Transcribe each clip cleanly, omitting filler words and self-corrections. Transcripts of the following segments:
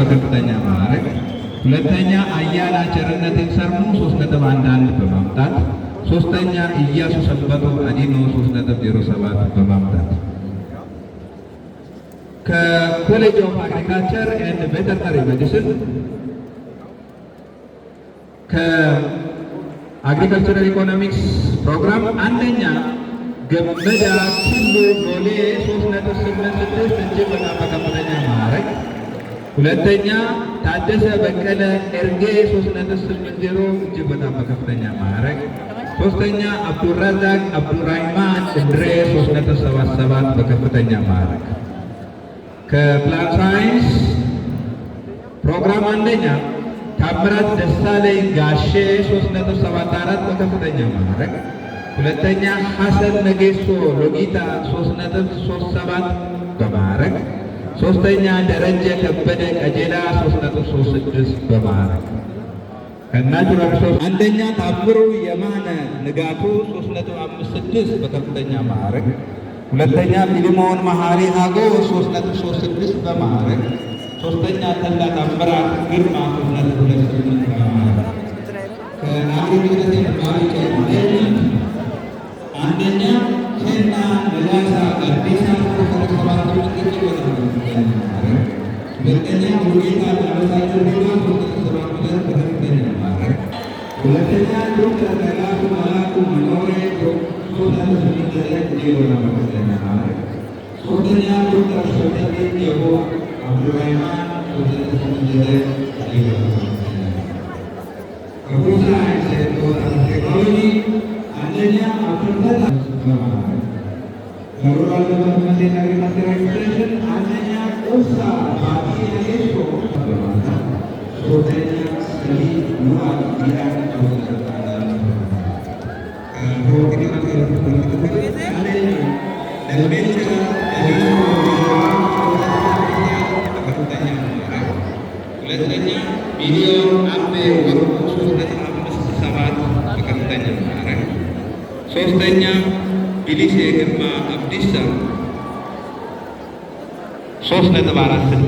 በከፍተኛ ማዕረግ። ሁለተኛ አያና ቸርነትን ሰርሙ 3.11 በማምጣት። ሶስተኛ ኢያሱ ሰንበቶ አዲኖ 3.07 በማምጣት ከኮሌጅ ኦፍ አግሪካልቸር ኤንድ ቬተርነሪ ሜዲሲን ከአግሪካልቸራል ኢኮኖሚክስ ፕሮግራም አንደኛ ገመዳ ኪሎ ሞሌ 3.86 እጅግ በጣም በከፍተኛ ማዕረግ። ሁለተኛ ታደሰ በቀለ ኤርጌ 3.80 እጅግ በጣም በከፍተኛ ማዕረግ። ሶስተኛ አብዱራዛቅ አብዱራሂማን እንድሬ 3.77 በከፍተኛ ማዕረግ። ከፕላን ሳይንስ ፕሮግራም አንደኛ ታምራት ደሳለኝ ጋሼ 3.74 በከፍተኛ ማዕረግ። ሁለተኛ ሐሰን ነጌሶ ሎጊታ 3.37 በማዕረግ። ሶስተኛ ደረጀ ከበደ ቀጀላ 3.36 በማዕረግ። ከናቹራል ሪሶርስ አንደኛ ታምሩ የማነ ንጋቱ 3.56 በከፍተኛ ማዕረግ። ሁለተኛ ፊልሞን መሐሪ ሀጎ 3.36 በማዕረግ። ሶስተኛ ተላ ታምራት ግርማ 3.28 በማዕረግ። አንደኛ ኬና ነጋሳ ጋዲሳ 3.78 በማዕረግ። ሁለተኛ ሙሉጌታ ለመሳቸው ዲማ 3.72 በከፍተኛ ማዕረግ። ሁለተኛ ዶክተር ነጋሱ መላኩ መኖሬ 3.89 በከፍተኛ ማዕረግ። ሶስተኛ ዶክተር ሸተቤ የቦ አብዱራሂማን 3.89 በከፍተኛ ማዕረግ። ከፉድ ሳይንስ ኤንድ ቴክኖሎጂ አንደኛ አፍሪካ በማዕረግ። ከሩራል ዴቨሎፕመንት ኤንድ አግሪካልቸር ኤክስቴንሽን አንደኛ ቁሳ ባቲ ሌሶ በማዕረግ። ሶስተኛ ሰሊ ሙራድ ቢያን 3.11 ሁለተኛ ሚሊዮን አቤ ወርቁ 3.57 በከፍተኛ ማዕረግ። ሶስተኛ ቢሊሴ ግርማ አብዲሳ 3.46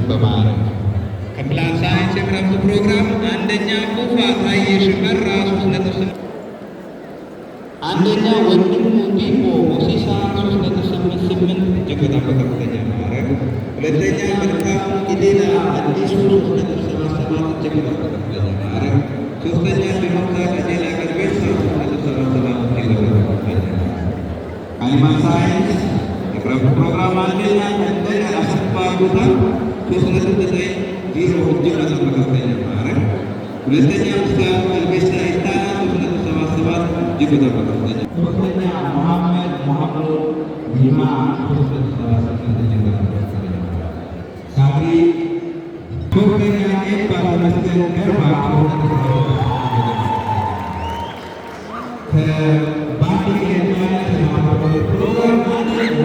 በማዕረግ። ከፕላን ሳይንስ የክረምት ፕሮግራም አንደኛ ፉፋ ታዬ ሽመራ 3.8 አንደኛ ወንድሙ ዲቦ ሞሲሳ 3.88 እጅግ በጣም በከፍተኛ ማዕረግ። ሁለተኛ መልካሙ ኢዴላ አዲሱ 3.77 እጅግ በጣም በከፍተኛ ማዕረግ። ሶስተኛ ቢሮታ ቀጀላ ቀልቤሳ 3.77 እጅግ በጣም በከፍተኛ ማዕረግ። አኒማል ሳይንስ የክረምት ፕሮግራም አንደኛ እንደገና አሰፋ ቦታ 3.90 እጅግ በጣም በከፍተኛ ማዕረግ። ሁለተኛ ምስጋኑ ቀልቤሳ ኢታና 3.77 እጅግ በጣም በከፍተኛ። ሶስተኛ መሐመድ መሐሙድ ዲማ 3.38 እጅግ በጣም በከፍተኛ ሳሪ። ሶስተኛ ኤባ ተመስገን ገርባ 3.77 ከባንክ የማለት ፕሮግራም አንደኛ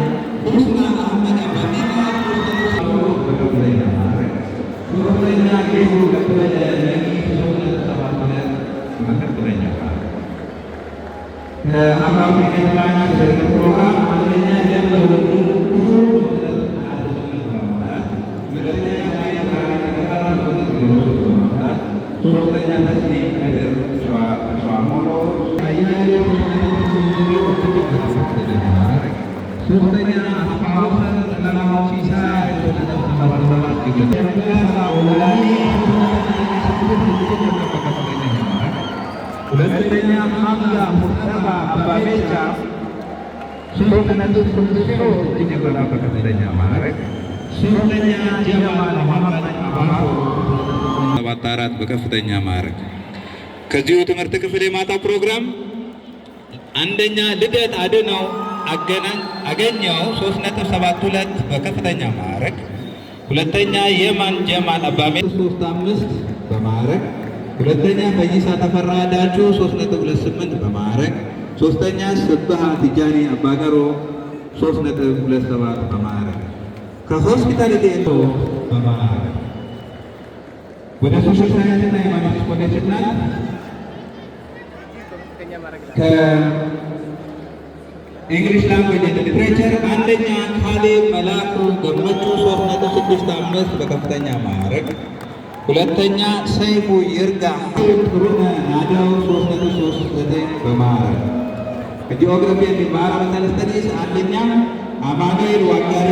ሁስና አህመድ አባዲና 3.77 በከፍተኛ ማዕረግ። ሶስተኛ ጌቱ ከበደ ነጊ 3.72 በከፍተኛ ማዕረግ። ከአምራዊ የፋይናንስ ፕሮግራም አንደኛ ጀምሮ ሶስተኛ ተስሊም ከድር ሸዋሞሎ አያሌው 3.77 ሶስተኛ አስፋውሰን ሰላማው ሲሳ 3.77 ሁለተኛ ሐምዛ ሙርተባ አባቤቻ 3.83 እጅግ በጣም በከፍተኛ ማዕረግ። ሶስተኛ ጀማል መሐመድ አባቶ 3.74 በከፍተኛ ማዕረግ። ከዚሁ ትምህርት ክፍል የማታ ፕሮግራም አንደኛ ልደት አድነው አገኘው 3.72 በከፍተኛ ማዕረግ። ሁለተኛ የማን ጀማል አባሜ 3.5 በማዕረግ። ሁለተኛ ፈይሳ ተፈራ ዳቹ 3.28 በማዕረግ። ሶስተኛ ስብሃ ቲጃኒ አባገሮ 3.27 በማዕረግ። ከሆስፒታሊቲ በማዕረግ ወደ ሶሻል ሳይንስ እና የማኔጅመንት ኮሌጅ እና English Language and Literature አንደኛ ካሌብ መላኩ ገመቹ 3.65 በከፍተኛ ማዕረግ፣ ሁለተኛ ሰይፉ ይርጋ ጥሩነህ ናዳው 3.39 በማዕረግ። ከጂኦግራፊ and Environmental Studies አንደኛ አማኑኤል ዋጋሪ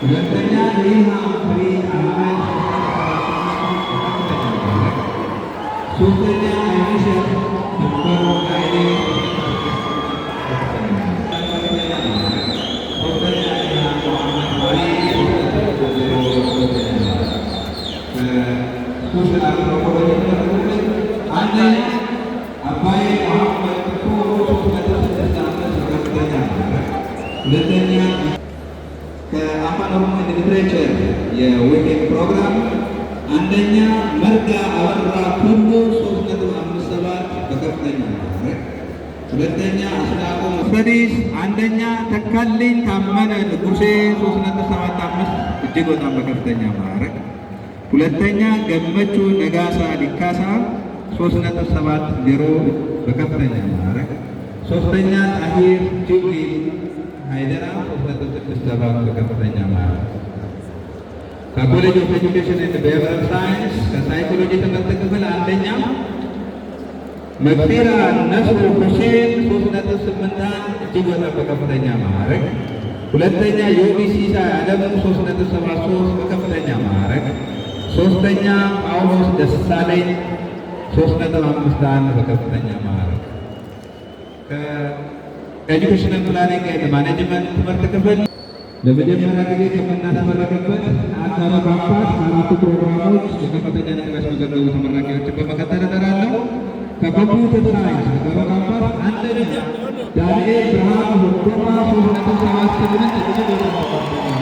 ሁለተኛ ሪሃ ፍሪ አህመድ ሶስተኛ አይሸር ተባሩ ጋይዴ ሁለተኛ ከአፋን ኦሮሞ ሊትሬቸር የዊኬንድ ፕሮግራም አንደኛ መርጋ አበራ ኩሉ 3.57 በከፍተኛ ማዕረግ፣ ሁለተኛ አስናቆ ስታዲስ አንደኛ ተካልኝ ታመነ ንጉሴ 3.75 እጅግ በጣም በከፍተኛ ማዕረግ፣ ሁለተኛ ገመቹ ነጋሳ ዲካሳ 3.70 በከፍተኛ ማዕረግ፣ ሶስተኛ ጣሂር ጅብሊ ሃይደራ 3.67 በከፍተኛ ማዕረግ። ከኮሌጅ ኦፍ ኤጁኬሽን ኤንድ ቢሄቪየራል ሳይንስ ከሳይኮሎጂ ትምህርት ክፍል አንደኛ መግፊራ ነስሩ ሁሴን 3.81 እጅግ በጣም በከፍተኛ ማዕረግ፣ ሁለተኛ ዮቢሲሳ አለሙ 3.73 በከፍተኛ ማዕረግ፣ ሶስተኛ ጳውሎስ ደሳለኝ 3.51 በከፍተኛ ማዕረግ። ከኤጁኬሽናል ፕላኒንግ ኤንድ ማኔጅመንት ትምህርት ክፍል ለመጀመሪያ ጊዜ ከምናስመረቅበት አንድ አመት አራቱ ፕሮግራሞች የከፍተኛ ነጥብ ያስመዘገቡ ተመራቂዎችን በመቀጠል እጠራለሁ። ከኮምፒውተር ሳይንስ በመጋባት አንደኛ ዳንኤል ብርሃኑ ሆርዶማ 3.78